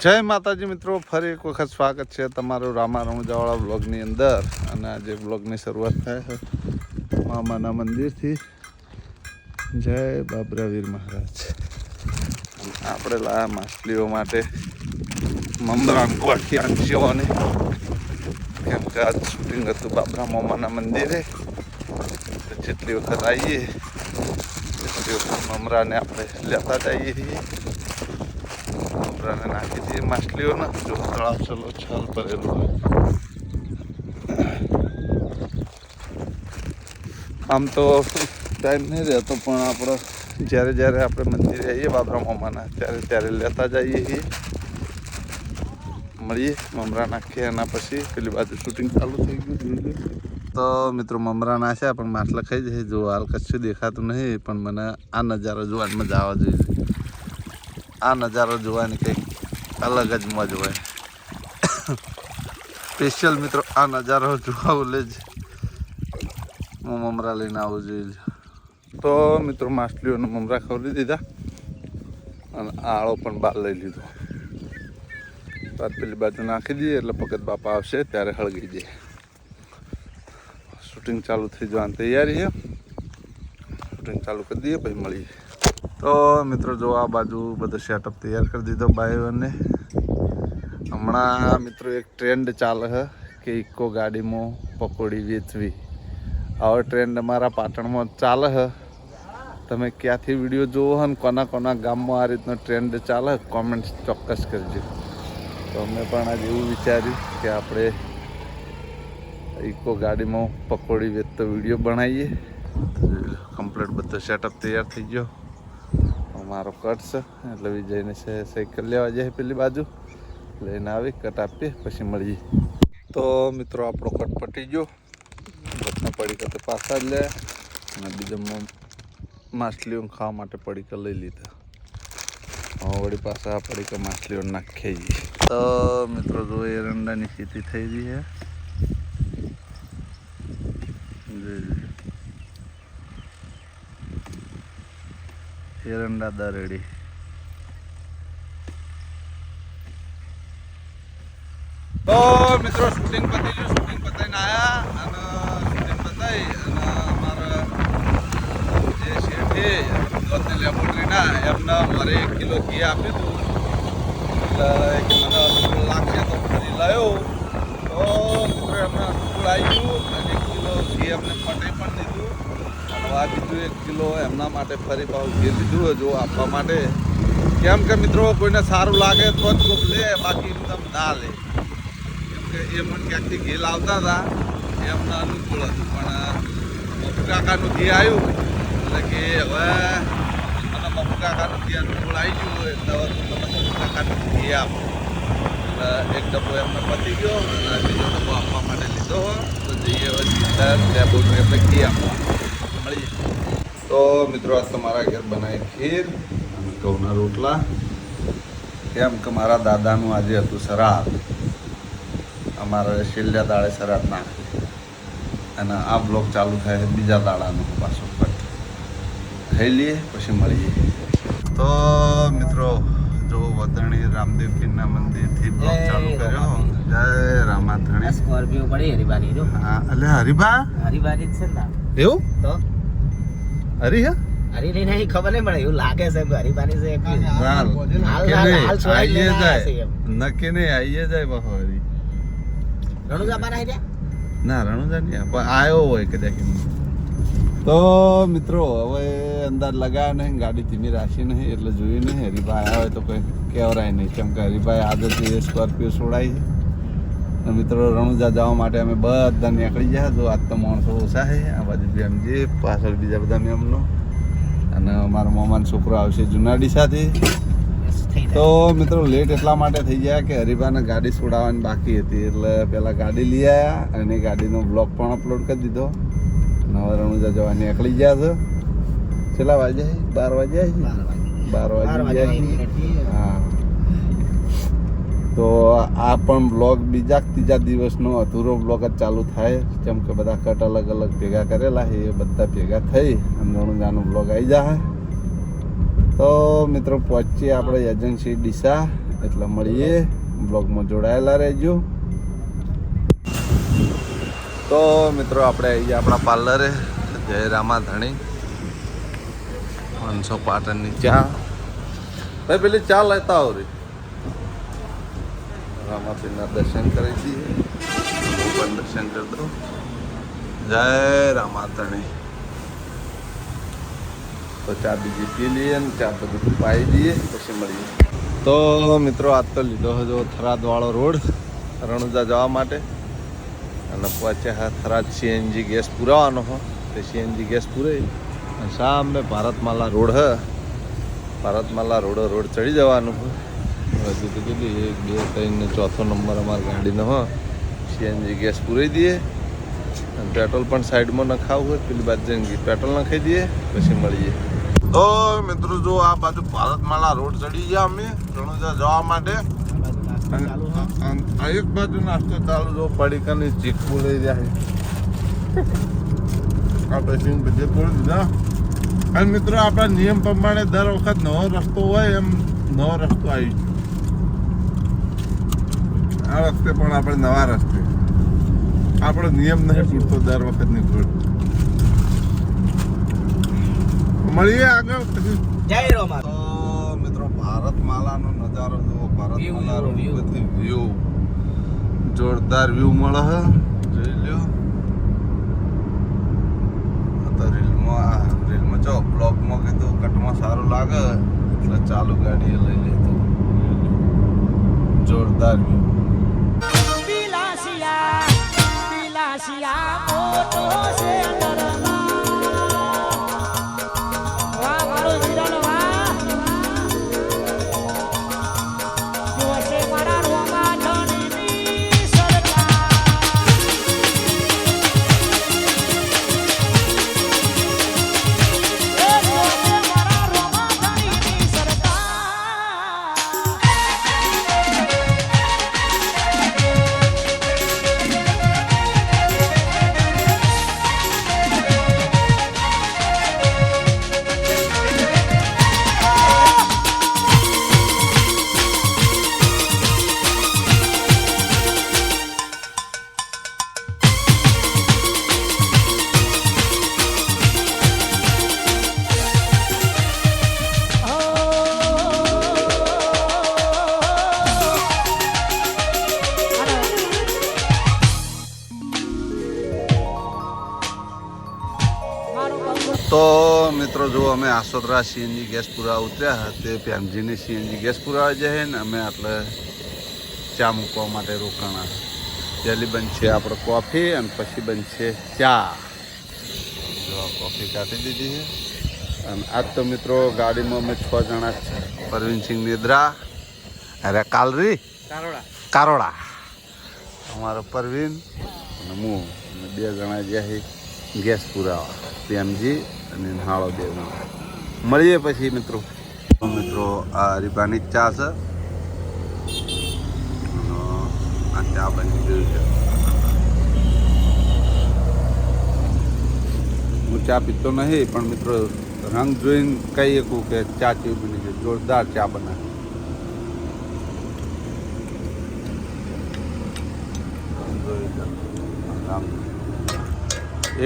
જય માતાજી મિત્રો, ફરી એક વખત સ્વાગત છે તમારું રામા રણુજાવાળા બ્લોગની અંદર. અને આજે બ્લોગની શરૂઆત થાય છે મામાના મંદિરથી. જય બાબરાવીર મહારાજ. આપણે લાયા માછલીઓ માટે મમરાન કોઠિયાંશીઓને, કેમ કે આજ શૂટિંગ હતું બાબરા મામાના મંદિરે. જેટલી વખત આવીએ એટલી વખત મમરાને આપણે લેતા જઈએ છીએ. મમરાને નાખી દઈએ માછલીઓને. જો તળાવ ચલો છાલ ભરેલું હોય. આમ તો ટાઈમ નહીં રહેતો, પણ આપણે જ્યારે આપણે મંદિરે આવીએ બાબરા મામાના ત્યારે લેતા જઈએ છીએ. મળીએ, મમરા નાખીએ, એના પછી પેલી બાજુ શૂટિંગ ચાલુ થઈ ગયું. તો મિત્રો મમરા નાખ્યા, પણ માછલા ખાઈ જાય. જો હાલ કશું દેખાતું નહીં, પણ મને આ નજારો જોવાની મજા આવવા જોઈએ. આ નજારો જોવાની કંઈક અલગ જ મોજ હોય. સ્પેશિયલ મિત્રો આ નજારો જોવા બોલે જ હું મમરા લઈને આવું જોઈએ. તો મિત્રો માછલીઓને મમરા ખવડી દીધા અને આળો પણ બહાર લઈ લીધો. બાદ પેલી બાજુ નાખી દઈએ એટલે ભગત બાપા આવશે ત્યારે હળગી દઈએ. શૂટિંગ ચાલુ થઈ જવાની તૈયારી છે. શૂટિંગ ચાલુ કરી દઈએ પછી મળીએ. તો મિત્રો જો આ બાજુ બધો સેટઅપ તૈયાર કરી દીધો ભાઈઓને. હમણાં મિત્રો એક ટ્રેન્ડ ચાલે છે કે ઇકો ગાડીમાં પકોડી વેચવી. આવો ટ્રેન્ડ અમારા પાટણમાં ચાલે છે. તમે ક્યાંથી વિડીયો જોવો હો ને કોના ગામમાં આ રીતનો ટ્રેન્ડ ચાલે કોમેન્ટ ચોક્કસ કરજો. તો અમે પણ આજે એવું વિચાર્યું કે આપણે ઇકો ગાડીમાં પકોડી વેચતો વિડીયો બનાવીએ. કમ્પ્લીટ બધો સેટઅપ તૈયાર થઈ ગયો. મારો કટ છે એટલે વિજયને સાયકલ લેવા જાય પેલી બાજુ, લઈને આવી કટ આપીએ પછી મળીએ. તો મિત્રો આપણો કટ પટી ગયો. બસના પડીકા તો પાછા જ લે અને બીજા માછલીઓ ખાવા માટે પડીકા લઈ લીધા. હવે વળી પાછા પડીકા માછલીઓ નાખી જઈએ. તો મિત્રો જો એરંડાની ખેતી થઈ રહી છે. એરંડા દરેડી. તો મિત્રો શૂટિંગ પતી ગયું. શૂટિંગ પતાવીને આવ્યા અને શૂટિંગ પતાવી અને અમારા જે શેઠે લેબોરેટરીના એમને મારે 1 કિલો ઘી આપ્યું હતું. એટલે કે મને અનુકૂળ લાગશે તો ફરી લાવ્યો. તો મિત્રો એમને અનુકૂળ આવ્યું અને 1 કિલો ઘી એમને ફટાઈ પણ દીધું. આ બીજું 1 કિલો એમના માટે ફરી પાછું ઘી લીધું જો આપવા માટે. કેમ કે મિત્રો કોઈને સારું લાગે તો જ કોક લે, બાકી એકદમ ના લે. કેમ કે એ પણ ક્યાંકથી ઘી લાવતા હતા એમને અનુકૂળ હતું, પણ મફુ કાકાનું ઘી આવ્યું એટલે કે હવે મને મફુ કાકાનું ઘી અનુકૂળ આવી ગયું એટલે હવે તો તમે મફુ કાકાનું ઘી આપો. એટલે એક ડબ્બો એમને પતી ગયો અને બીજો ડબ્બો આપવા માટે લીધો. તો જઈએ હવે લેબોરેટરી એટલે ઘી આપવા. તો મિત્રો આજ તમારા ઘેર બનાવી ખીર અને ઘઉંના રોટલા. કેમ કે મારા દાદાનું આજે હતું શ્રાદ્ધ. અમારે છેલ્લા દાડે શ્રાદ્ધ નાખે અને આ બ્લોક ચાલુ થાય બીજા દાડાનો પાછો કટ. ખાઈ લઈએ પછી મળીએ. તો મિત્રો જો વતણી રામદેવ પીરના મંદિરથી બ્લોક ચાલુ કર્યો. જય રામાધણી. સ્કોર્પિયો પડી હરિબાની જો. હા એટલે હરિબાની જ છે ને એવું તો હરી હે હરી નહીં ખબર નહીં પડે. એવું લાગે છે હરિબાની છે. નક્કી નહીં આવીએ જાય બાપા હરી. રણુજા બાર આવી રહ્યા ના રણુજા નહીં પણ આવ્યો હોય કદાચ. તો મિત્રો હવે અંદાજ લગાવ્યા નહીં, ગાડી ધીમી રાખી નહીં એટલે જોયું નહીં. હરિભાઈ આવ્યા હોય તો કોઈ કહેવરાય નહીં. કેમ કે હરિભાઈ આદતથી સ્કોર્પિયો છોડાય છે. મિત્રો રણુજા જવા માટે અમે બધા નીકળી ગયા. જો આજ તો માણસો ઓછા છે. આ બાજુ બેમજી, પાછળ બીજા બધા મેમનો અને મારા મામાનો છોકરો આવશે જુનાડી સાથે. તો મિત્રો લેટ એટલા માટે થઈ ગયા કે હરિભાઈને ગાડી છોડાવવાની બાકી હતી એટલે પહેલાં ગાડી લઈ આવ્યા અને ગાડીનો બ્લોગ પણ અપલોડ કરી દીધો. અને હવે રણુજા જવા નીકળી ગયા છે. કેટલા વાગ્યા? 12 વાગ્યા. હા તો આ પણ બ્લોગ બીજા ત્રીજા દિવસનો અધૂરો બ્લોગ જ ચાલુ થાય. કેમ કે બધા કટ અલગ અલગ ભેગા કરેલા છે એ બધા ભેગા થઈ અને રણુજાનો બ્લોગ આવી જાય. તો મિત્રો પહોંચીએ આપણે એજન્સી ડીસા એટલે મળીએ, બ્લોગમાં જોડાયેલા રહેજો. તો મિત્રો આપણે આવી ગયા આપણા પાર્લરે, જય રામા ધણી 500 પાટણની ચા. ભાઈ પેલી ચા લેતા આવો રે. રામાપીરના દર્શન કરી દઈએ, હું પણ દર્શન કરી દઉં. જય રામા ધણી. તો ચા બીજી પી લઈએ ને ચા બધું પાઈ દઈએ પછી મળીએ. તો મિત્રો આજ તો લીધો હતો થરાદવાળો રોડ રણુજા જવા માટે, અને પહોંચ્યા થરાદ સીએનજી ગેસ પુરાવાનો હો. તે સીએનજી ગેસ પૂરાઈ અને સામે ભારતમાલા રોડ હ, ભારતમાલા રોડ ચડી જવાનું હોય. હજુ તો કેટલી 1 2 3 ને 4થો નંબર અમારી ગાડીનો હો. સીએનજી ગેસ પૂરાઈ દઈએ અને પેટ્રોલ પણ સાઈડમાં નખાવું હોય, પેલી બાજુ જઈને પેટ્રોલ નખાઈ દઈએ પછી મળીએ. તો મિત્રો જો આ બાજુ ભારતમાલા રોડ ચડી ગયા અમે રણુજા જવા માટે. આ એક બાજુ નાસ્તો ચાલુ જો પડીકાની ચીકુ લઈ રહ્યા છે. આ પછી બધે પૂરી દીધા. અને મિત્રો આપણા નિયમ પ્રમાણે દર વખત નવો રસ્તો હોય એમ નવો રસ્તો આવી. આ વખતે પણ આપણે નવા રસ્તે, આપણો નિયમ નહીં પૂરતો દર વખત નીકળ્યો. મળીએ આગળ પછી. જય રામા. તો મિત્રો ભારતમાલાનો નજારો જુઓ, ભારતમાલા રોડથી વ્યૂ, જોરદાર વ્યૂ મળે છે, જોઈ લ્યો. તો રીલમાં જો બ્લોગમાં કીધું કટમાં સારું લાગે એટલે ચાલુ ગાડીએ લઈ લેતો. જોરદાર વ્યૂ. તો મિત્રો જો અમે આસોદરા સીએનજી ગેસ પુરાવા ઉતર્યા, તે પ્યામજીની સીએનજી ગેસ પુરાવા જાય ને અમે એટલે ચા મૂકવા માટે રોકાણા. પહેલી બનશે આપણે કોફી અને પછી બનશે ચા. જો કોફી કાઢી દીધી છે. અને આજ તો મિત્રો ગાડીમાં અમે 6 જણા છે. પરવીનસિંહ નેદ્રા, અરે કારોડા, અમારો પરવીન અને હું, અને 2 જણા જ્યાં ગેસ પુરાવા, પ્યામજી અને હાળો 2 જણા. મળીએ પછી મિત્રો. આ હરીબાની ચા છે, આ ચા બની ગયું છે. હું ચા પીતો નહીં પણ મિત્રો રંગ જોઈને કહી શકું કે ચા કેવી બની છે. જોરદાર ચા બનાવી.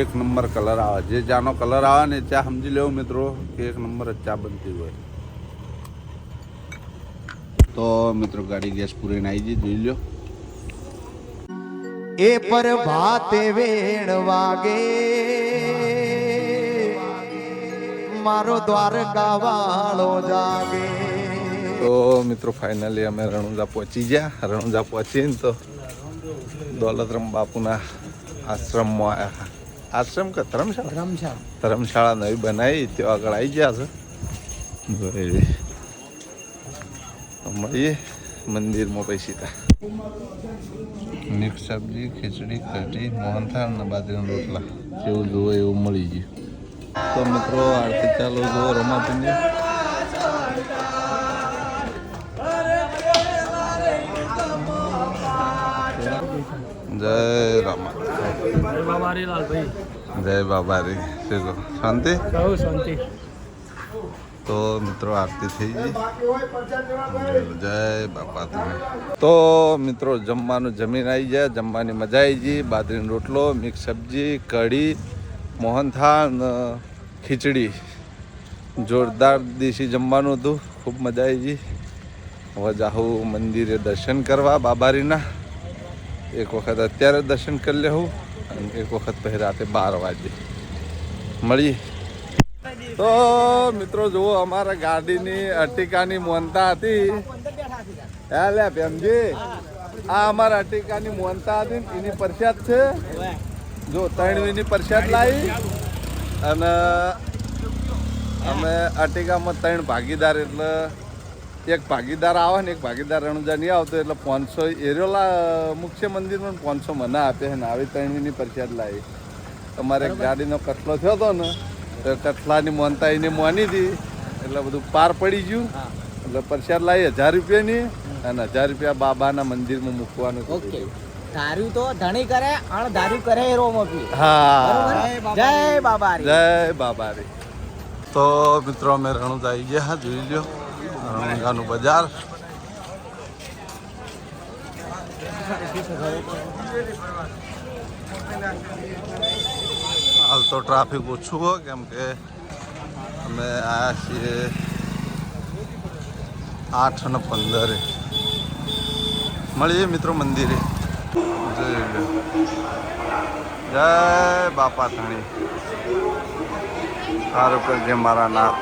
એક નંબર કલર આવે, જે ચાનો કલર આવે ને ચા સમજી લેવો મિત્રો કે 1 નંબર જ ચા બનતી હોય. તો મિત્રો ગાડી ગેસ પૂરીને આવી ગઈ, જોઈ લ્યો. એ પર ભાતે વેણ વાગે મારો દ્વારકા વાળો જાગે. તો મિત્રો ફાઇનલી અમે રણુજા પહોંચી ગયા. રણુજા પહોંચીને તો દોલતરામ બાપુના આશ્રમમાં આવ્યા. આશ્રમ કે ધર્મશાળા નવી બનાવી, ત્યાં આગળ આવી ગયા છે. મળીએ મંદિરમાં પૈસા. મિક્સ સબ્જી, ખીચડી, કઢી, મોહનથાળ અને બાજરીના રોટલા જેવું જુઓ એવું મળી ગયું. તો મિત્રો આરતી ચાલુ જુઓ રમાપીને. જય રામા. જય બાબારી. શાંતિ. તો મિત્રો આરતી થઈ ગઈ. જય બાપા ધાણી. તો મિત્રો જમવાનું જમીન આવી જાય, જમવાની મજા આવી ગઈ. બાજરીનો રોટલો, મિક્સ સબ્જી, કઢી, મોહનથાળ ને ખીચડી. જોરદાર દેશી જમવાનું હતું, ખૂબ મજા આવી ગઈ. હવે જાઉં મંદિરે દર્શન કરવા બાબારીના. એક વખત અત્યારે દર્શન કરી લેવું અને એક વખત પછી રાતે 12 વાગે મળીએ. તો મિત્રો જુઓ, અમારા ગાડીની અર્ટિકાની મોનતા હતી. લે પ્રેમજી, આ અમારા અર્ટિકાની મોનતા હતી ને એની પરસાદ છે. જો 3 વીની પરસાદ લાવી અને અમે અર્ટિકામાં 3 ભાગીદાર, એટલે એક ભાગીદાર આવે ને એક ભાગીદાર રણુજા નહીં આવતો, એટલે 500 એરિયો મુખ્ય મંદિરમાં 500 મને આપે છે ને આવી 3 વીની પરસાદ લાવી. તમારે એક ગાડીનો કટલો થયો હતો ને, તો કટલાની મોનતા એને મોની હતી એટલે બધું પાર પડી ગયું. એટલે પરસાદ લાવી 1000 રૂપિયાની અને 1000 રૂપિયા બાબાના મંદિરમાં મૂકવાનું. ઓકે, ધાર્યું તો ધણી કરે અને ધાર્યું કરે એ રોમ આપી. હા, જય બાબારી. જય બાબારી. તો મિત્રો અમે રણુજા આવી ગયા, જોઈ લો રણુજાનું બજાર. હાલ તો ટ્રાફિક ઓછું હોય કેમ કે અમે આવ્યા છીએ 8:15. મળીએ મિત્રો મંદિરે. જય બાપા ધાણી. સારું કરજે મારા નાથ.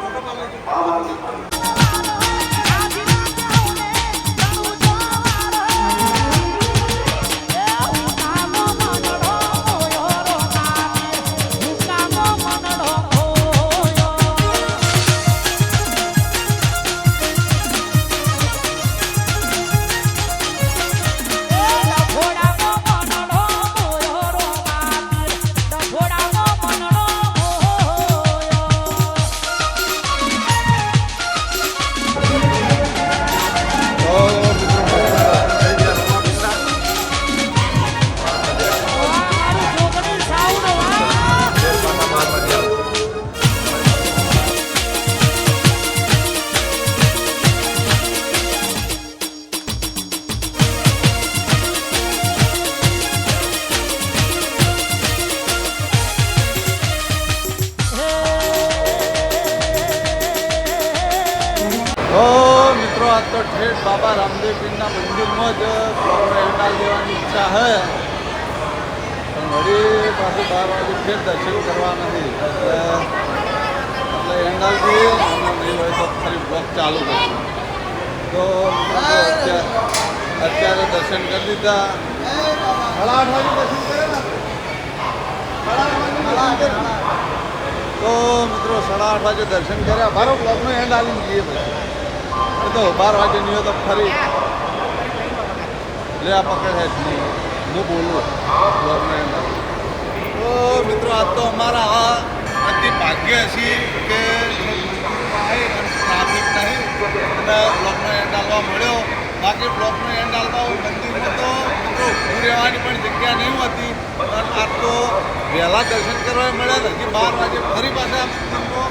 મિત્રો આજ તો ઠેઠ બાબા રામદેવ પીરના મંદિરમાં જ હેન્ડાલ દેવાની ઈચ્છા છે, પણ વળી પાછું 12 વાગે ફેર દર્શન કરવા નથી. એટલે હેન્ડાલ જઈએ અને નહીં હોય તો ફરી બ્લોક ચાલુ કરશું. તો અત્યારે દર્શન કરી દીધા. 8:30 વાગે દર્શન કરે ને, 8:30 વાગે. તો મિત્રો 8:30 વાગે દર્શન કર્યા. બારો બ્લોકનો હેન્ડ આવીને જઈએ પછી. તો 12 વાગે નહીં હોય તો ફરી લે આ પકડ હે નહીં હું બોલું બ્લોકનો હેન્ડ આવી. તો મિત્રો આજ તો અમારા અતિ ભાગ્ય છીએ કે ટ્રાફિક નહીં અને બ્લોકનો હેન્ડ આવવા મળ્યો. બાકી બ્લોકનો હેન્ડ આવવા મંદિરમાં તો મિત્રો ઊભું રહેવાની પણ જગ્યા નહીં હોતી. અને આજ તો વહેલા દર્શન કરવા મળ્યા. હજી 12 વાગે ફરી પાછા મંદિરમાં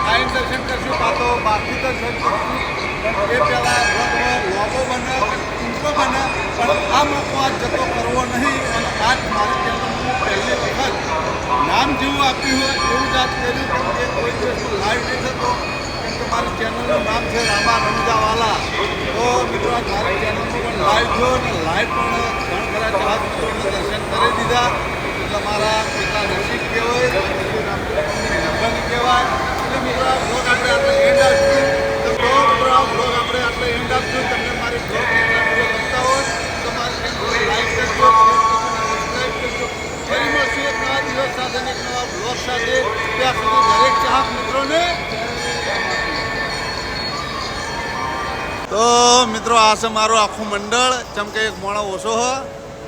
આવીને દર્શન કરશું. પાછો બહારથી દર્શન કરશું. એ પહેલાં બ્લોકમાં લોગો બને, ઊંચો બને, પણ આ મોકો આજ જતો કરવો નહીં. અને આજ મારી ચેનલનું પહેલી વખત નામ જેવું આપ્યું હોય એવું જ આજ કર્યું. કેમ કે કોઈ દિવસ લાઈવ નહીં થતો, કેમ કે મારી ચેનલનું નામ છે રામા રણુજાવાલા. તો મિત્રો આજ મારી ચેનલનું પણ લાઈવ થયો અને લાઈવ પણ ઘણા ખરા ચાહક મિત્રોને દર્શન કરી દીધા. એટલે મારા કેટલા નસીબ કહેવાય, મહેરબાની કહેવાય. એટલે મિત્રો આ બ્લોગ આપણે આટલે એન્ડ આપશું. તો મિત્રો આ બ્લોગ આપણે આટલે એન્ડ આપશું. તમને મારી બ્લોગ વિડીયો ગમતા હોય તો મારી ચેનલને લાઈક કરજો, શેર કરજો, સબસ્ક્રાઈબ કરજો. ફરી મળશું એક નવા દિવસ સાથે, એક નવા બ્લોગ સાથે. ત્યાં સુધી દરેક ચાહક મિત્રોને. તો મિત્રો આ છે મારું આખું મંડળ. જેમ કે એક મોણો ઓછો હોય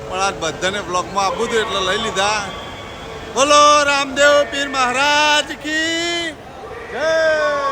પણ આજ બધાને બ્લોગમાં આપવું હતું એટલે લઈ લીધા. બોલો રામદેવ પીર મહારાજ કી જય.